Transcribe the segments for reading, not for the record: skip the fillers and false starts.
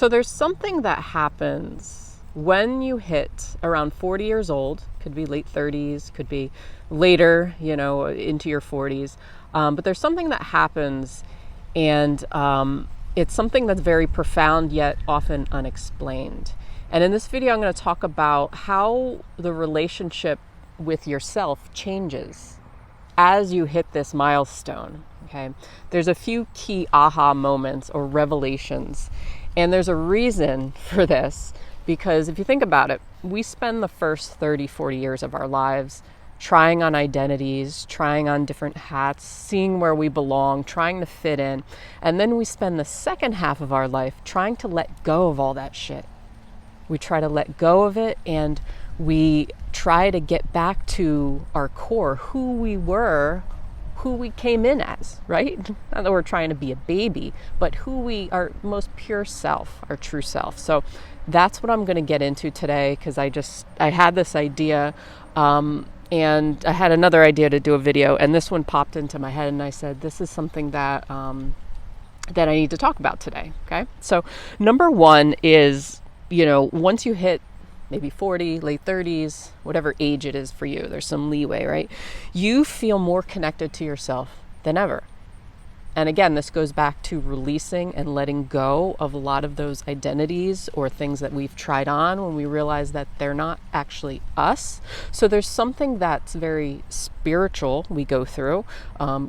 So there's something that happens when you hit around 40 years old. Could be late 30s, could be later, into your 40s. But there's something that happens, and it's something that's very profound yet often unexplained. And in this video, I'm going to talk about how the relationship with yourself changes as you hit this milestone. Okay, there's a few key aha moments or revelations, and there's a reason for this, because if you think about it, we spend the first 30, 40 years of our lives trying on identities, trying on different hats, seeing where we belong, trying to fit in, and then we spend the second half of our life trying to let go of all that shit. We try to let go of it, and we try to get back to our core, who we were, who we came in as, right? Not that we're trying to be a baby, but who we are, most pure self, our true self. So that's what I'm going to get into today, because I had this idea, and I had another idea to do a video, and this one popped into my head, and I said, this is something that I need to talk about today. Okay. So number one is, once you hit maybe 40, late 30s, whatever age it is for you, there's some leeway, right? You feel more connected to yourself than ever. And again, this goes back to releasing and letting go of a lot of those identities or things that we've tried on when we realize that they're not actually us. So there's something that's very spiritual we go through,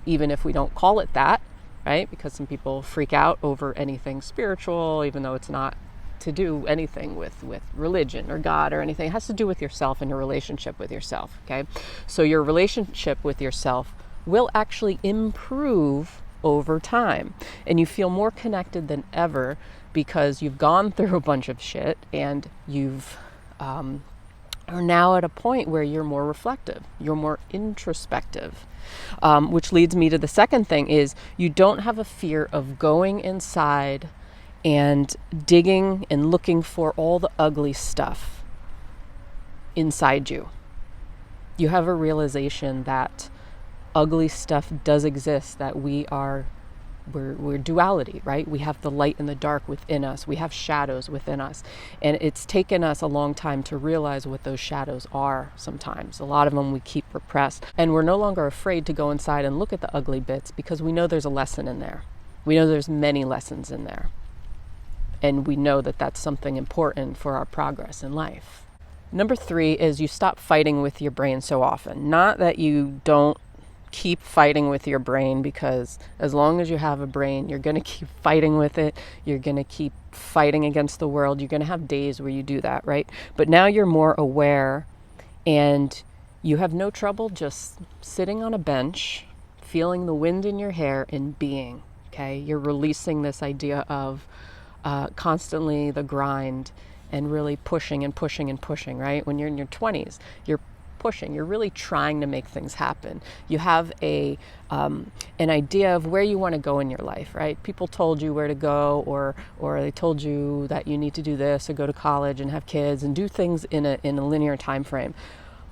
even if we don't call it that, right? Because some people freak out over anything spiritual, even though it's not to do anything with religion or God or anything. It has to do with yourself and your relationship with yourself, okay? So your relationship with yourself will actually improve over time, and you feel more connected than ever because you've gone through a bunch of shit, and you've are now at a point where you're more reflective, you're more introspective, which leads me to the second thing is you don't have a fear of going inside and digging and looking for all the ugly stuff inside you. You have a realization that ugly stuff does exist, that we're duality, right? We have the light and the dark within us. We have shadows within us. And it's taken us a long time to realize what those shadows are sometimes. A lot of them we keep repressed. And we're no longer afraid to go inside and look at the ugly bits because we know there's a lesson in there. We know there's many lessons in there. And we know that that's something important for our progress in life. Number 3 is you stop fighting with your brain so often. Not that you don't keep fighting with your brain, because as long as you have a brain, you're going to keep fighting with it. You're going to keep fighting against the world. You're going to have days where you do that, right? But now you're more aware, and you have no trouble just sitting on a bench, feeling the wind in your hair and being, okay? You're releasing this idea of constantly the grind and really pushing and pushing and pushing, right? When you're in your 20s, you're pushing, you're really trying to make things happen. You have an idea of where you want to go in your life, right? People told you where to go, or they told you that you need to do this or go to college and have kids and do things in a linear time frame.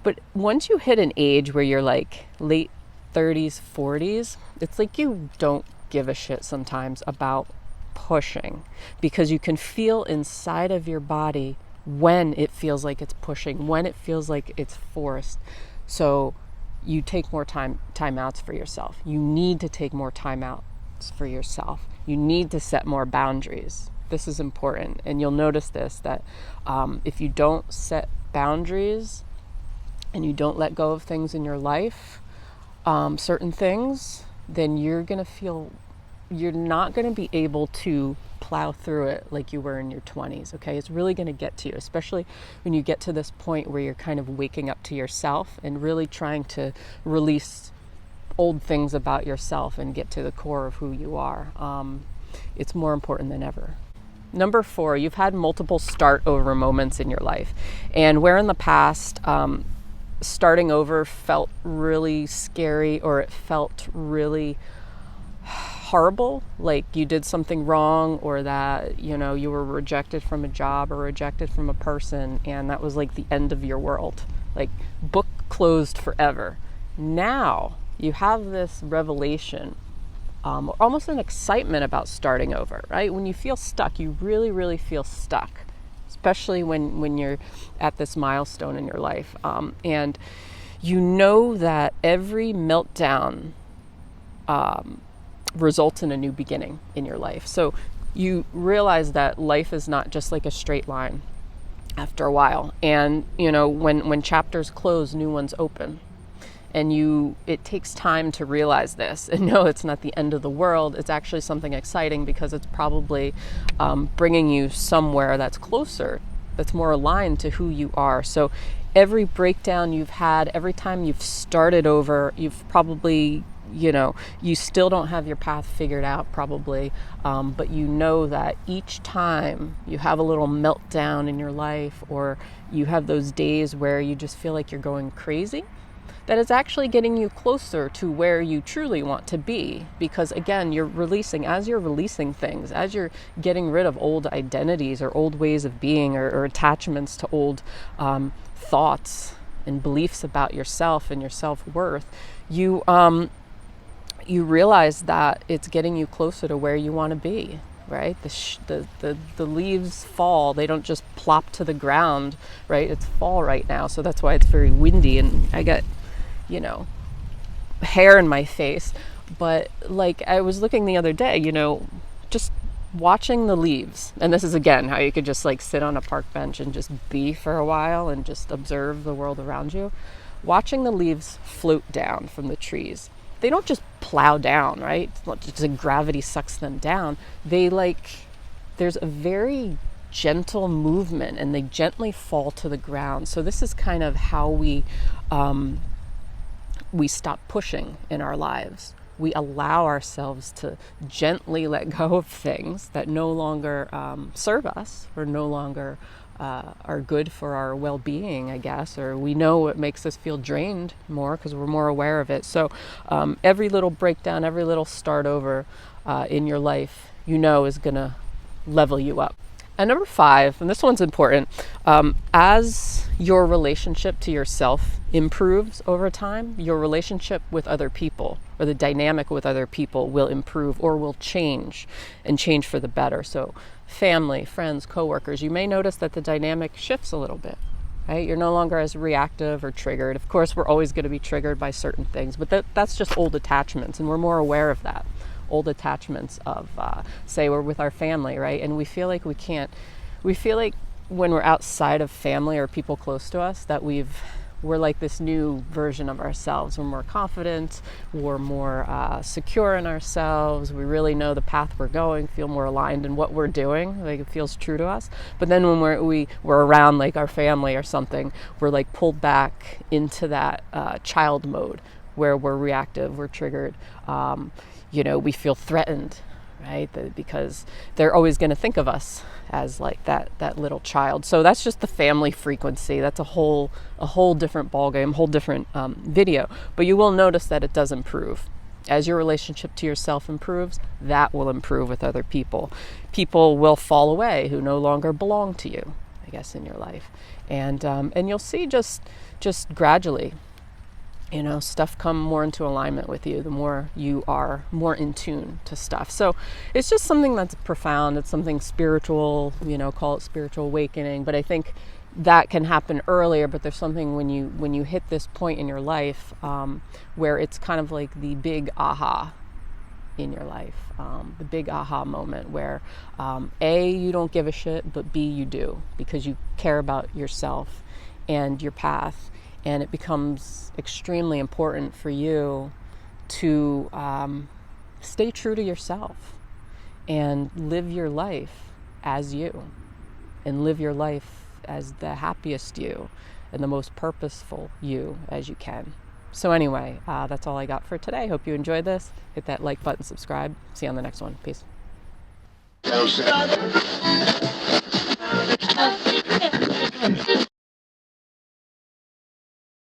But once you hit an age where you're like late 30s, 40s, it's like you don't give a shit sometimes about pushing, because you can feel inside of your body when it feels like it's pushing, when it feels like it's forced. So you take more timeouts for yourself. You need to take more timeouts for yourself. You need to set more boundaries. This is important. And you'll notice this, that if you don't set boundaries and you don't let go of things in your life, certain things, then you're not going to be able to plow through it like you were in your 20s, okay? It's really going to get to you, especially when you get to this point where you're kind of waking up to yourself and really trying to release old things about yourself and get to the core of who you are. It's more important than ever. Number 4, you've had multiple start over moments in your life. And where in the past, starting over felt really scary, or it felt really horrible, like you did something wrong, or that you were rejected from a job or rejected from a person, and that was like the end of your world, like book closed forever. Now you have this revelation almost an excitement about starting over, right? When you feel stuck, you really, really feel stuck, especially when you're at this milestone in your life. And you know that every meltdown results in a new beginning in your life. So you realize that life is not just like a straight line after a while. And, when chapters close, new ones open. And it takes time to realize this. And no, it's not the end of the world. It's actually something exciting because it's probably bringing you somewhere that's closer, that's more aligned to who you are. So every breakdown you've had, every time you've started over, you've probably, you still don't have your path figured out probably, but you know that each time you have a little meltdown in your life, or you have those days where you just feel like you're going crazy, that is actually getting you closer to where you truly want to be. Because again, as you're releasing things, as you're getting rid of old identities or old ways of being, or attachments to old thoughts and beliefs about yourself and your self-worth, you realize that it's getting you closer to where you want to be, right? The leaves fall. They don't just plop to the ground, right? It's fall right now. So that's why it's very windy and I got, hair in my face. But like I was looking the other day, just watching the leaves. And this is again how you could just like sit on a park bench and just be for a while and just observe the world around you. Watching the leaves float down from the trees. They don't just plow down, right? It's not just like gravity sucks them down. There's a very gentle movement and they gently fall to the ground. So this is kind of how we stop pushing in our lives. We allow ourselves to gently let go of things that no longer serve us, or no longer are good for our well-being, I guess, or we know it makes us feel drained more because we're more aware of it. So every little breakdown, every little start over in your life, is going to level you up. And number 5, and this one's important, as your relationship to yourself improves over time, your relationship with other people, or the dynamic with other people, will improve or will change, and change for the better. So family, friends, coworkers, you may notice that the dynamic shifts a little bit, right? You're no longer as reactive or triggered. Of course, we're always going to be triggered by certain things, but that's just old attachments, and we're more aware of that. Old attachments of, say we're with our family, right? And we feel like when we're outside of family or people close to us, that we're like this new version of ourselves. We're more confident, we're more secure in ourselves. We really know the path we're going, feel more aligned in what we're doing. Like it feels true to us. But then when we're around like our family or something, we're like pulled back into that child mode where we're reactive, we're triggered. We feel threatened, right? Because they're always going to think of us as like that little child. So that's just the family frequency. That's a whole different ballgame, whole different video. But you will notice that it does improve. As your relationship to yourself improves, that will improve with other people. People will fall away who no longer belong to you, I guess, in your life. And you'll see just gradually, stuff come more into alignment with you, the more you are more in tune to stuff. So it's just something that's profound. It's something spiritual, call it spiritual awakening. But I think that can happen earlier, but there's something when you hit this point in your life where it's kind of like the big aha in your life, the big aha moment where A, you don't give a shit, but B, you do, because you care about yourself and your path. And it becomes extremely important for you to stay true to yourself and live your life as you, and live your life as the happiest you and the most purposeful you as you can. So anyway, that's all I got for today. Hope you enjoyed this. Hit that like button, subscribe. See you on the next one. Peace.